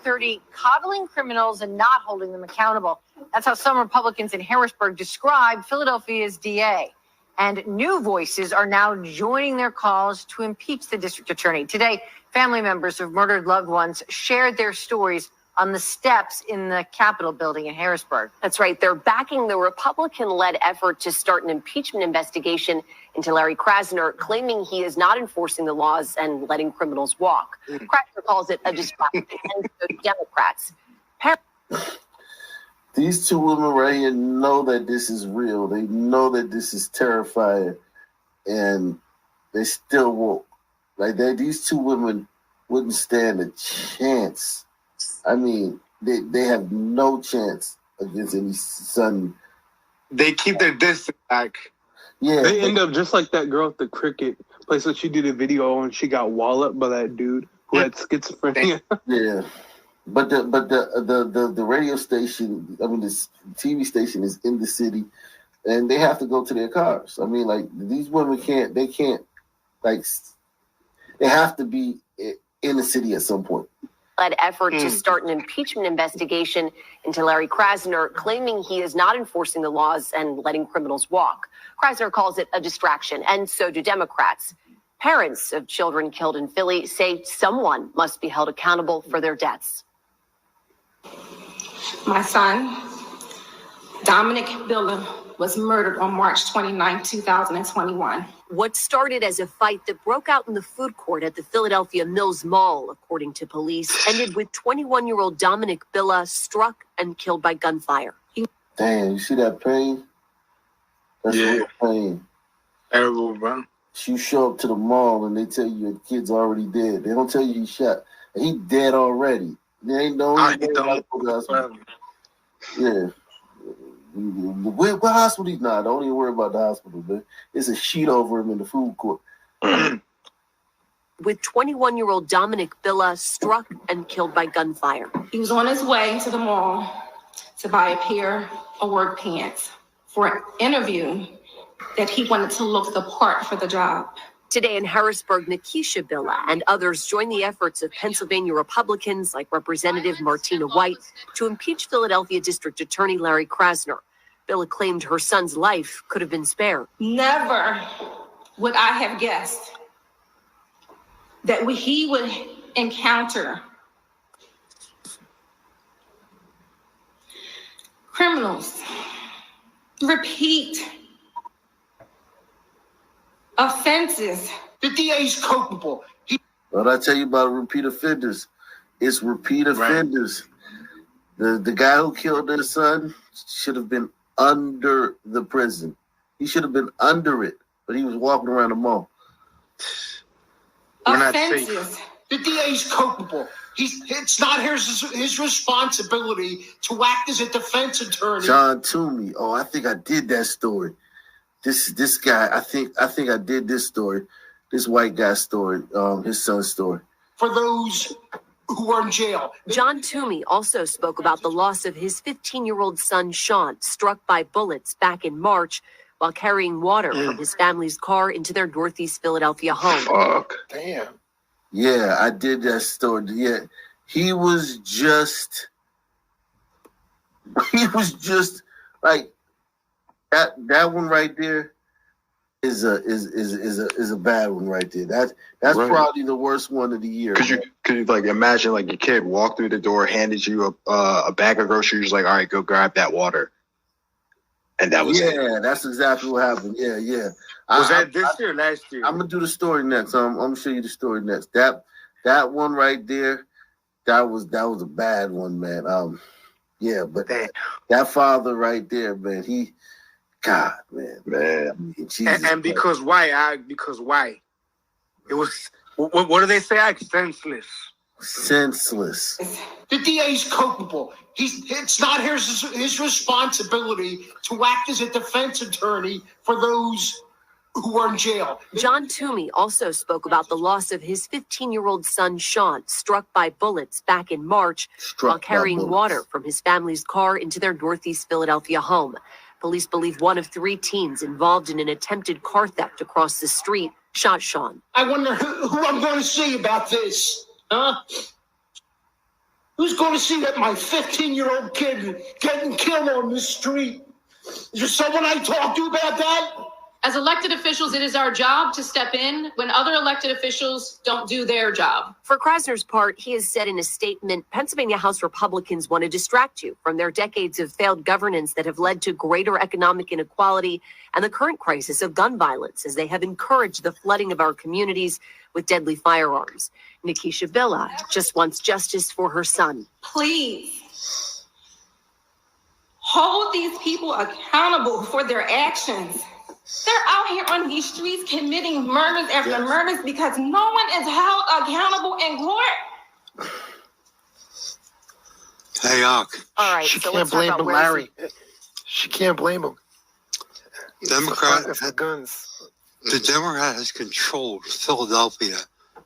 30 coddling criminals and not holding them accountable. That's how some Republicans in Harrisburg describe Philadelphia's DA. And new voices are now joining their calls to impeach the district attorney. Today, family members of murdered loved ones shared their stories on the steps in the Capitol building in Harrisburg. That's right. They're backing the Republican-led effort to start an impeachment investigation into Larry Krasner, claiming he is not enforcing the laws and letting criminals walk. Krasner calls it a distraction, and so do Democrats. These two women right here know that this is real. They know that this is terrifying, and they still won't. These two women wouldn't stand a chance. I mean, they have no chance against any son. They keep their distance back. Yeah, they end up just like that girl at the cricket place that she did a video and she got walloped by that dude who had schizophrenia. Yeah, but the radio station, I mean, this TV station is in the city, and they have to go to their cars. I mean, these women can't. They have to be in the city at some point. Led effort to start an impeachment investigation into Larry Krasner, claiming he is not enforcing the laws and letting criminals walk. Krasner calls it a distraction, and so do Democrats. Parents of children killed in Philly say someone must be held accountable for their deaths. My son, Dominic Billa, was murdered on March 29, 2021. What started as a fight that broke out in the food court at the Philadelphia Mills Mall, according to police, ended with 21-year-old Dominic Billa struck and killed by gunfire. Damn, you see that pain? That's real pain. Terrible, bro. You show up to the mall and they tell you your kid's already dead. They don't tell you he's shot. He dead already. They ain't no. Yeah. What hospital? Nah, don't even worry about the hospital, man. It's a sheet over him in the food court. With 21-year-old Dominic Billa struck and killed by gunfire. He was on his way to the mall to buy a pair of work pants for an interview that he wanted to look the part for the job. Today in Harrisburg, Nikisha Billa and others joined the efforts of Pennsylvania Republicans like Representative Martina White to impeach Philadelphia District Attorney Larry Krasner. Billa claimed her son's life could have been spared. Never would I have guessed that he would encounter criminals, repeat offenses. The DA is culpable. What I tell you about repeat offenders, it's repeat offenders. The guy who killed their son should have been under the prison. He should have been under it, but he was walking around the mall. We're not safe. The DA is culpable. It's not his responsibility to act as a defense attorney. John Toomey. Oh, I think I did that story. This guy, I think I did this story. This white guy's story, his son's story. For those who are in jail. John Toomey also spoke about the loss of his 15-year-old son, Sean, struck by bullets back in March while carrying water from his family's car into their Northeast Philadelphia home. Fuck. Damn. Yeah, I did that story. Yeah, he was just like that one right there is a bad one right there. That's right. Probably the worst one of the year. Could you like imagine like your kid walked through the door, handed you a bag of groceries, like, all right, go grab that water. And that was it. That's exactly what happened. Yeah. Was that this year or last year? I'm gonna do the story next. I'm gonna show you the story next. That one right there, that was a bad one, man. But that father right there, man, God, man. I mean, and because why? Because why? It was what do they say? Senseless. The DA is culpable. It's not his responsibility to act as a defense attorney for those who are in jail. John Toomey also spoke about the loss of his 15-year-old son, Sean, struck by bullets back in March while carrying water from his family's car into their Northeast Philadelphia home. Police believe one of 3 teens involved in an attempted car theft across the street shot Sean. I wonder who I'm going to see about this, huh? Who's going to see that my 15-year-old kid getting killed on the street? Is there someone I talk to about that? As elected officials, it is our job to step in when other elected officials don't do their job. For Krasner's part, he has said in a statement, Pennsylvania House Republicans want to distract you from their decades of failed governance that have led to greater economic inequality and the current crisis of gun violence, as they have encouraged the flooding of our communities with deadly firearms. Nikisha Billa just wants justice for her son. Please hold these people accountable for their actions. They're out here on these streets committing murders after murders because no one is held accountable in court. Hey, Ark. All right, She so can't let's talk blame about him, where Larry. She can't blame him. Democrat, for guns. the Democrat has controlled Philadelphia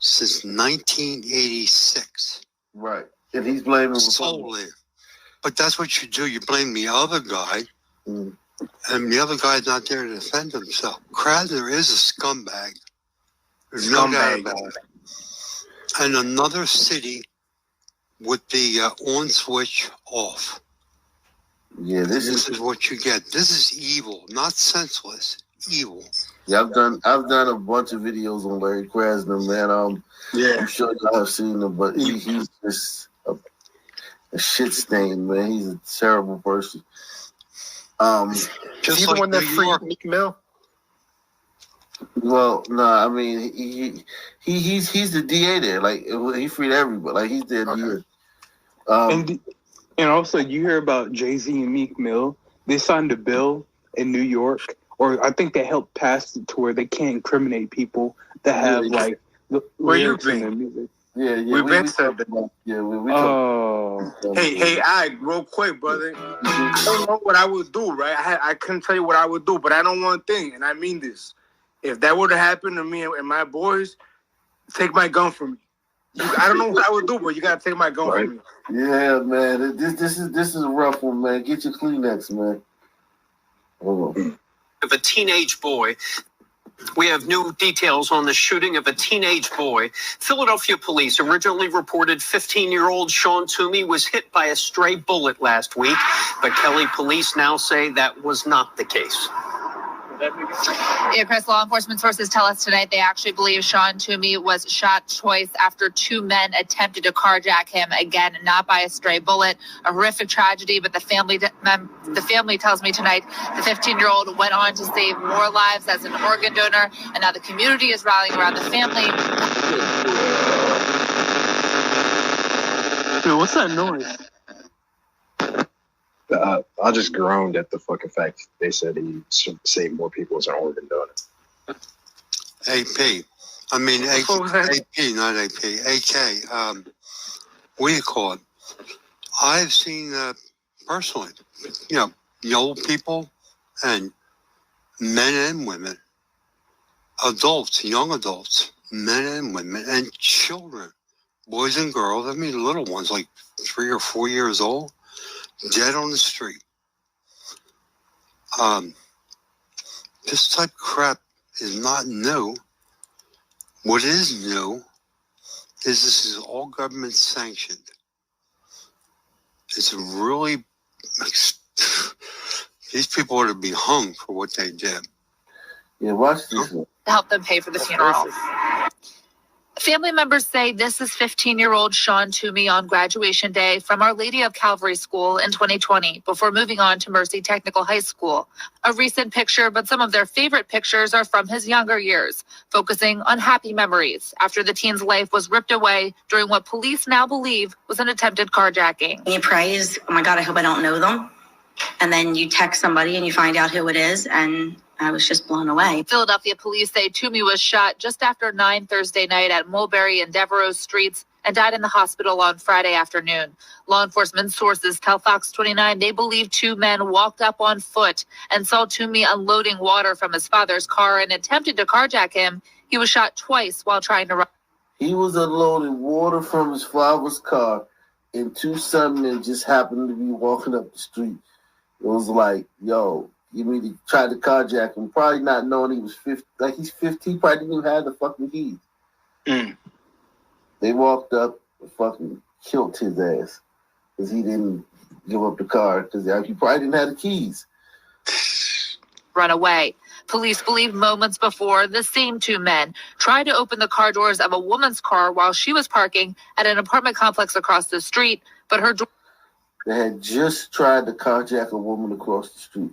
since 1986. Right. And he's blaming solely. But that's what you do. You blame the other guy, Mm. and the other guy's not there to defend himself. Krasner is a scumbag. There's no doubt about it. And another city with the on switch off. Yeah, This is what you get. This is evil, not senseless. Evil. Yeah, I've done a bunch of videos on Larry Krasner, man. I'm sure y'all have seen him, but he's just a shit stain, man. He's a terrible person. Just like the one that freed Meek Mill. Well, no, I mean he's the DA there. Like he freed everybody. Like he's there. Okay. And also, you hear about Jay-Z and Meek Mill. They signed a bill in New York, or I think they helped pass it to where they can't incriminate people that have like the lyrics in their music. Yeah, We've been said that. Yeah, we Hey, I real quick, brother. I don't know what I would do, right? I couldn't tell you what I would do, but I know one thing, and I mean this. If that were to happen to me and my boys, take my gun from me. I don't know what I would do, but you gotta take my gun from me. Yeah, man. This is a rough one, man. Get your Kleenex, man. Hold on. Of a teenage boy. We have new details on the shooting of a teenage boy. Philadelphia police originally reported 15-year-old Sean Toomey was hit by a stray bullet last week, but Kelly police now say that was not the case. Yeah, Chris, law enforcement sources tell us tonight they actually believe Sean Toomey was shot twice after two men attempted to carjack him. Again, not by a stray bullet. A horrific tragedy, but the family tells me tonight the 15-year-old went on to save more lives as an organ donor, and now the community is rallying around the family. Dude, what's that noise? I just groaned at the fucking fact they said he saved more people as an organ donor. AP. I mean, AP, not AP. AK. What do you call it? I've seen personally, the old people and men and women, adults, young adults, men and women, and children, boys and girls. I mean, little ones like 3 or 4 years old. Dead on the street. This type of crap is not new. What is new is this is all government sanctioned. It's really, these people ought to be hung for what they did. Yeah, watch this one. To help them pay for the funeral. Family members say this is 15-year-old Sean Toomey on graduation day from Our Lady of Calvary School in 2020 before moving on to Mercy Technical High School. A recent picture, but some of their favorite pictures are from his younger years, focusing on happy memories after the teen's life was ripped away during what police now believe was an attempted carjacking. You praise, oh my God, I hope I don't know them. And then you text somebody and you find out who it is, and I was just blown away. Philadelphia police say Toomey was shot just after 9 Thursday night at Mulberry and Devereux Streets and died in the hospital on Friday afternoon. Law enforcement sources tell Fox 29 they believe two men walked up on foot and saw Toomey unloading water from his father's car and attempted to carjack him. He was shot twice while trying to run. He was unloading water from his father's car, and two men just happened to be walking up the street. It was like, yo, you mean he tried to carjack him, probably not knowing he was 50. Like, he's 50, he probably didn't even have the fucking keys. They walked up, the fucking killed his ass because he didn't give up the car because he probably didn't have the keys. Run away. Police believe moments before, the same two men tried to open the car doors of a woman's car while she was parking at an apartment complex across the street, but her door... They had just tried to carjack a woman across the street.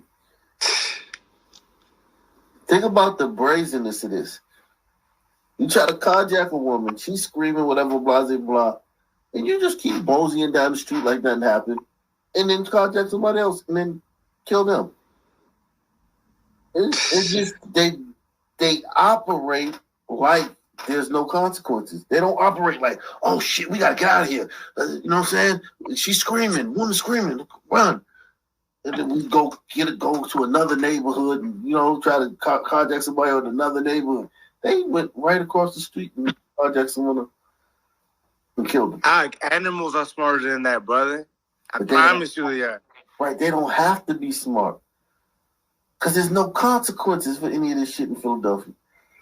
Think about the brazenness of this. You try to carjack a woman, she's screaming whatever, blah, blah, blah, and you just keep moseying down the street like nothing happened, and then carjack somebody else and then kill them. It's just they operate like there's no consequences. They don't operate like, oh shit, we gotta get out of here. You know what I'm saying? She's screaming, woman screaming, run. And then we go to another neighborhood and try to carjack somebody in another neighborhood. They went right across the street and carjacked someone and killed them. Animals are smarter than that, brother. I promise you they are. Right, they don't have to be smart. Because there's no consequences for any of this shit in Philadelphia.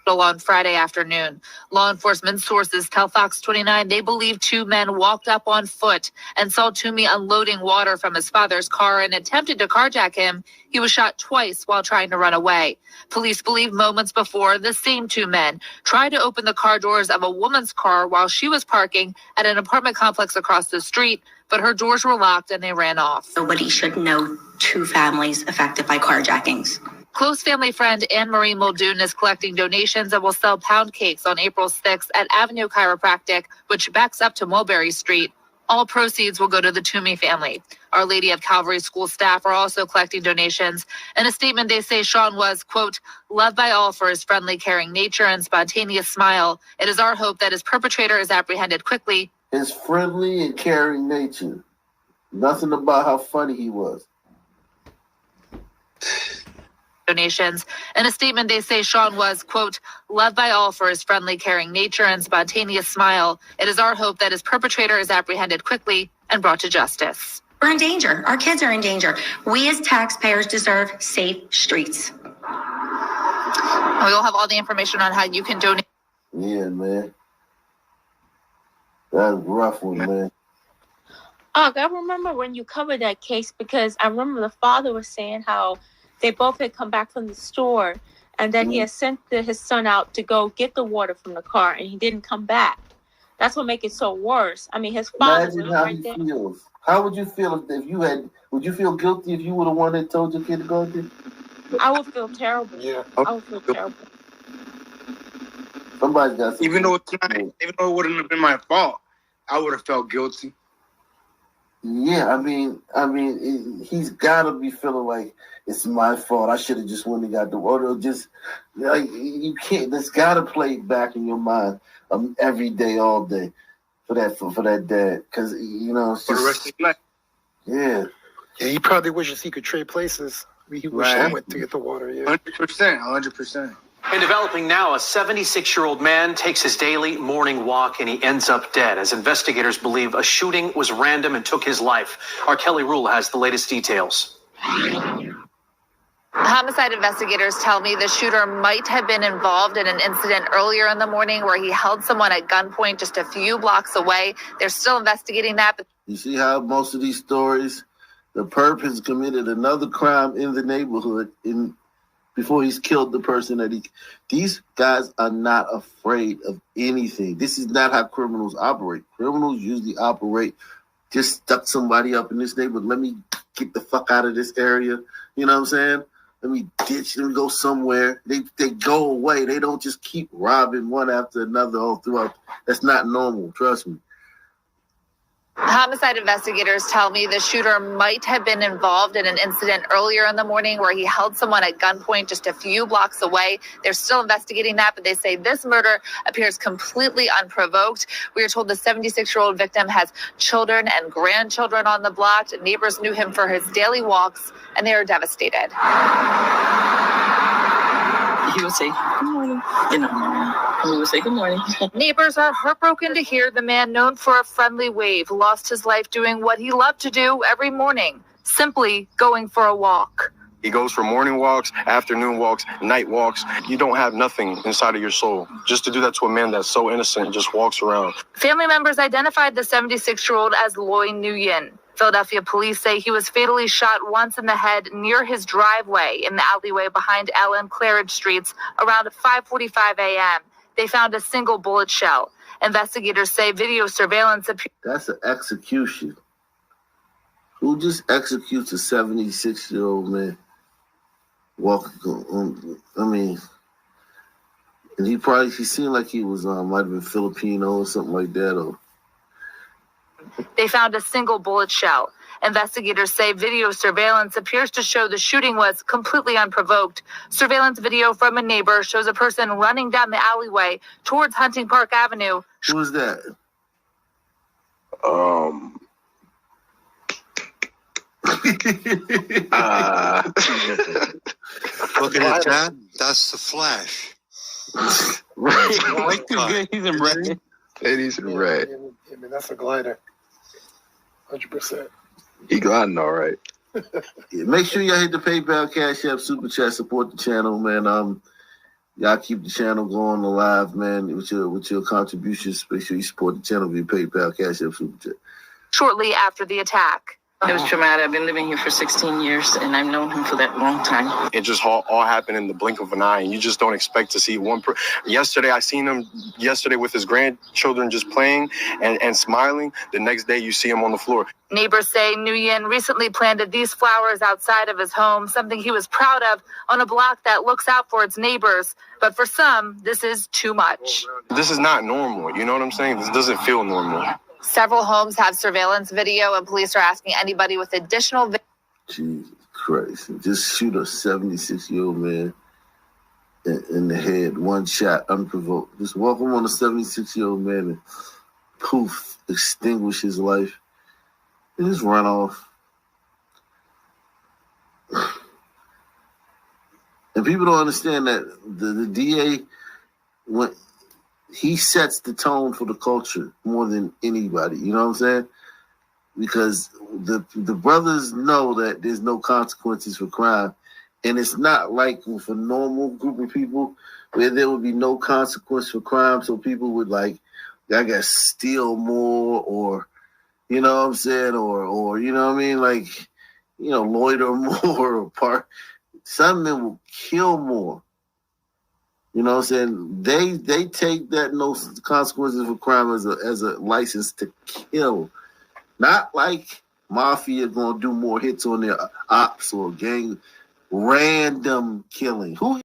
On Friday afternoon, law enforcement sources tell Fox 29 they believe two men walked up on foot and saw Toomey unloading water from his father's car and attempted to carjack him. He was shot twice while trying to run away. Police believe moments before, the same two men tried to open the car doors of a woman's car while she was parking at an apartment complex across the street, but her doors were locked and they ran off. Nobody should know two families affected by carjackings. Close family friend Anne-Marie Muldoon is collecting donations and will sell pound cakes on April 6th at Avenue Chiropractic, which backs up to Mulberry Street. All proceeds will go to the Toomey family. Our Lady of Calvary School staff are also collecting donations. In a statement, they say Sean was, quote, loved by all for his friendly, caring nature and spontaneous smile. It is our hope that his perpetrator is apprehended quickly. His friendly and caring nature. Nothing about how funny he was. Donations. In a statement, they say Sean was, quote, loved by all for his friendly, caring nature and spontaneous smile. It is our hope that his perpetrator is apprehended quickly and brought to justice. We're in danger. Our kids are in danger. We as taxpayers deserve safe streets. We will have all the information on how you can donate. Yeah, man. That's a rough one, man. I remember when you covered that case because I remember the father was saying how they both had come back from the store and then he had sent his son out to go get the water from the car and he didn't come back. That's what makes it so worse. I mean, his father Imagine how right he there. feels. How would you feel if you had, would you feel guilty if you were the one that told your kid to go there? I would feel terrible. Yeah. I would feel terrible. Somebody's got even though it wouldn't have been my fault, I would have felt guilty. Yeah, I mean, he's got to be feeling like it's my fault. I should have just went and got the water. Just like you can't. That's got to play back in your mind every day, all day, for that dad, because it's for the rest of his life. Yeah. Yeah, he probably wishes he could trade places. He wished I went to get the water. Yeah, 100%. In developing now, a 76-year-old man takes his daily morning walk and he ends up dead as investigators believe a shooting was random and took his life. Our Kelly Rule has the latest details. Homicide investigators tell me the shooter might have been involved in an incident earlier in the morning where he held someone at gunpoint just a few blocks away. They're still investigating that. But you see how most of these stories, the perp has committed another crime in the neighborhood before he's killed the person these guys are not afraid of anything. This is not how criminals operate. Criminals usually operate, just stuck somebody up in this neighborhood. Let me get the fuck out of this area. You know what I'm saying? Let me ditch them, go somewhere. They go away. They don't just keep robbing one after another all throughout. That's not normal. Trust me. homicide investigators tell me the shooter might have been involved in an incident earlier in the morning where he held someone at gunpoint just a few blocks away. They're still investigating that, but they say this murder appears completely unprovoked. We are told the 76-year-old victim has children and grandchildren on the block. Neighbors knew him for his daily walks, and they are devastated. He would say, good morning. He would say, good morning. Neighbors are heartbroken to hear the man known for a friendly wave lost his life doing what he loved to do every morning, simply going for a walk. He goes for morning walks, afternoon walks, night walks. You don't have nothing inside of your soul. Just to do that to a man that's so innocent and just walks around. Family members identified the 76-year-old as Loy Nguyen. Philadelphia police say he was fatally shot once in the head near his driveway in the alleyway behind L and Claridge Streets around 5:45 a.m. They found a single bullet shell. Investigators say video surveillance appeared. That's an execution. Who just executes a 76-year-old man? Walking, and he seemed like he was, might have been Filipino or something like that. Or They found a single bullet shell. Investigators say video surveillance appears to show the shooting was completely unprovoked. Surveillance video from a neighbor shows a person running down the alleyway towards Hunting Park Avenue. Who was that? Looking at that, that's the Flash. He's in red. He's in red. I mean, that's a glider. 100%. He gliding all right. Make sure y'all hit the PayPal, Cash App, Super Chat, support the channel, man. Y'all keep the channel going alive, man, with your contributions. Make sure you support the channel via PayPal, Cash App, Super Chat. Shortly after the attack. It was traumatic. I've been living here for 16 years, and I've known him for that long time. It just all happened in the blink of an eye, and you just don't expect to see one person. Yesterday, I seen him with his grandchildren just playing and smiling. The next day, you see him on the floor. Neighbors say Nguyen recently planted these flowers outside of his home, something he was proud of, on a block that looks out for its neighbors. But for some, this is too much. This is not normal. You know what I'm saying? This doesn't feel normal. Several homes have surveillance video, and police are asking anybody with additional Jesus Christ. Just shoot a 76-year-old man in the head, one shot, unprovoked. Just walk him on a 76-year-old man and poof, extinguish his life. And just run off. And people don't understand that the DA, when he sets the tone for the culture more than anybody. You know what I'm saying? Because the brothers know that there's no consequences for crime. And it's not like with a normal group of people where there would be no consequence for crime. So people would steal more or, you know what I'm saying? Or you know what I mean? Loiter more or part. Some men will kill more. You know what I'm saying? They take that no consequences for crime as a license to kill. Not like mafia gonna do more hits on their ops or gang random killing. Who